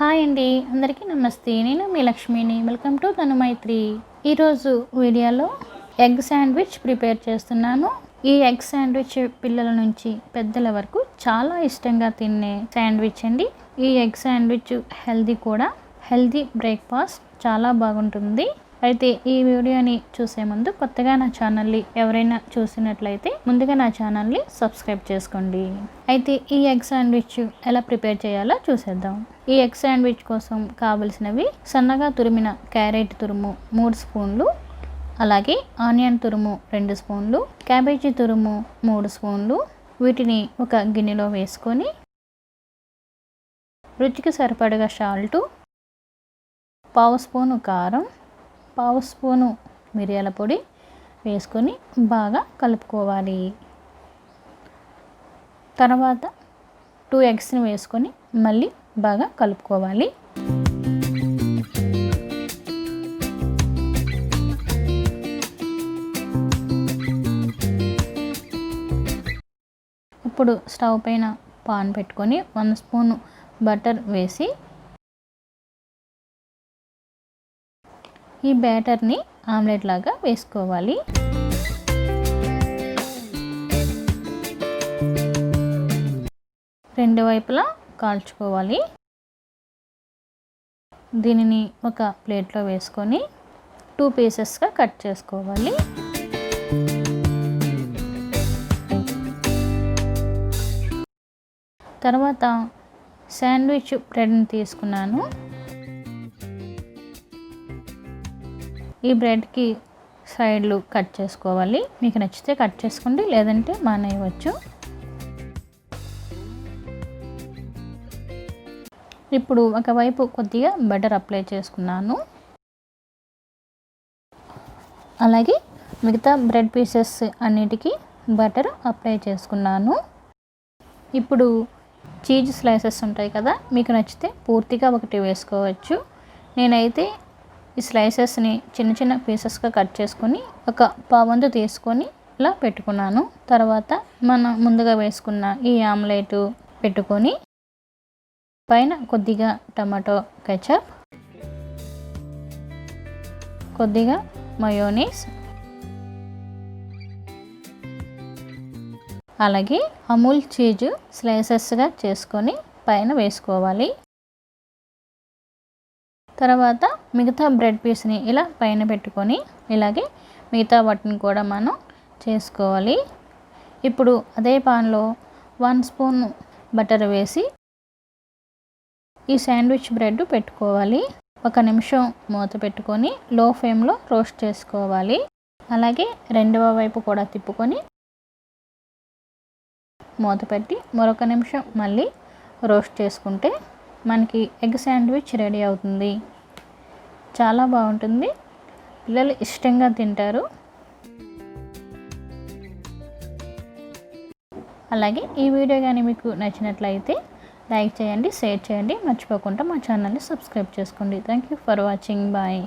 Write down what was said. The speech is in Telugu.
హాయ్ అండి, అందరికీ నమస్తే. నేను మీ లక్ష్మిని. Welcome to Tanumaitri. ఈరోజు వీడియోలో ఎగ్ శాండ్విచ్ ప్రిపేర్ చేస్తున్నాను. ఈ ఎగ్ శాండ్విచ్ పిల్లల నుంచి పెద్దల వరకు చాలా ఇష్టంగా తినే శాండ్విచ్ అండి. ఈ ఎగ్ శాండ్విచ్ హెల్దీ కూడా. హెల్దీ బ్రేక్ఫాస్ట్ చాలా బాగుంటుంది. అయితే ఈ వీడియోని చూసే ముందు కొత్తగా నా ఛానల్ని ఎవరైనా చూసినట్లయితే ముందుగా నా ఛానల్ని సబ్స్క్రైబ్ చేసుకోండి. అయితే ఈ ఎగ్ శాండ్విచ్ ఎలా ప్రిపేర్ చేయాలో చూసేద్దాం. ఈ ఎగ్ శాండ్విచ్ కోసం కావలసినవి: సన్నగా తురిమిన క్యారెట్ తురుము 3 స్పూన్లు, అలాగే ఆనియన్ తురుము 2 స్పూన్లు, క్యాబేజీ తురుము 3 స్పూన్లు. వీటిని ఒక గిన్నెలో వేసుకొని రుచికి సరిపడగా సాల్టు, 1/2 స్పూను కారం, 1/2 స్పూను మిరియాల పొడి వేసుకొని బాగా కలుపుకోవాలి. తర్వాత 2 ఎగ్స్ని వేసుకొని మళ్ళీ బాగా కలుపుకోవాలి. ఇప్పుడు స్టవ్ పైన పాన్ పెట్టుకొని 1 స్పూను బటర్ వేసి ఈ బ్యాటర్ని ఆమ్లెట్ లాగా వేసుకోవాలి. రెండు వైపులా కాల్చుకోవాలి. దీనిని ఒక ప్లేట్లో వేసుకొని 2 పీసెస్గా కట్ చేసుకోవాలి. తర్వాత శాండ్విచ్ బ్రెడ్ని తీసుకున్నాను. ఈ బ్రెడ్కి సైడ్లు కట్ చేసుకోవాలి. మీకు నచ్చితే కట్ చేసుకోండి, లేదంటే మానేయవచ్చు. ఇప్పుడు ఒకవైపు కొద్దిగా బటర్ అప్లై చేసుకున్నాను. అలాగే మిగతా బ్రెడ్ పీసెస్ అన్నిటికీ బటర్ అప్లై చేసుకున్నాను. ఇప్పుడు చీజ్ స్లైసెస్ ఉంటాయి కదా, మీకు నచ్చితే పూర్తిగా ఒకటి వేసుకోవచ్చు. నేనైతే ఈ స్లైసెస్ని చిన్న చిన్న పీసెస్గా కట్ చేసుకొని ఒక పావంతు తీసుకొని ఇలా పెట్టుకున్నాను. తర్వాత మనం ముందుగా వేసుకున్న ఈ ఆమ్లెట్ పెట్టుకొని పైన కొద్దిగా టమాటో కెచప్, కొద్దిగా మయోనీస్, అలాగే అమూల్ చీజ్ స్లైసెస్గా చేసుకొని పైన వేసుకోవాలి. తర్వాత మిగతా బ్రెడ్ పీస్ని ఇలా పైన పెట్టుకొని ఇలాగే మిగతా వాటిని కూడా మనం చేసుకోవాలి. ఇప్పుడు అదే పాన్లో 1 స్పూన్ బటర్ వేసి ఈ శాండ్విచ్ బ్రెడ్ పెట్టుకోవాలి. 1 నిమిషం మూత పెట్టుకొని లో ఫ్లేమ్లో రోస్ట్ చేసుకోవాలి. అలాగే రెండవ వైపు కూడా తిప్పుకొని మూత పెట్టి మరొక నిమిషం మళ్ళీ రోస్ట్ చేసుకుంటే మనకి ఎగ్ శాండ్విచ్ రెడీ అవుతుంది. చాలా బాగుంటుంది, పిల్లలు ఇష్టంగా తింటారు. అలాగే ఈ వీడియో కానీ మీకు నచ్చినట్లయితే లైక్ చేయండి, షేర్ చేయండి, మర్చిపోకుండా మా ఛానల్ని సబ్స్క్రైబ్ చేసుకోండి. Thank you for watching. Bye.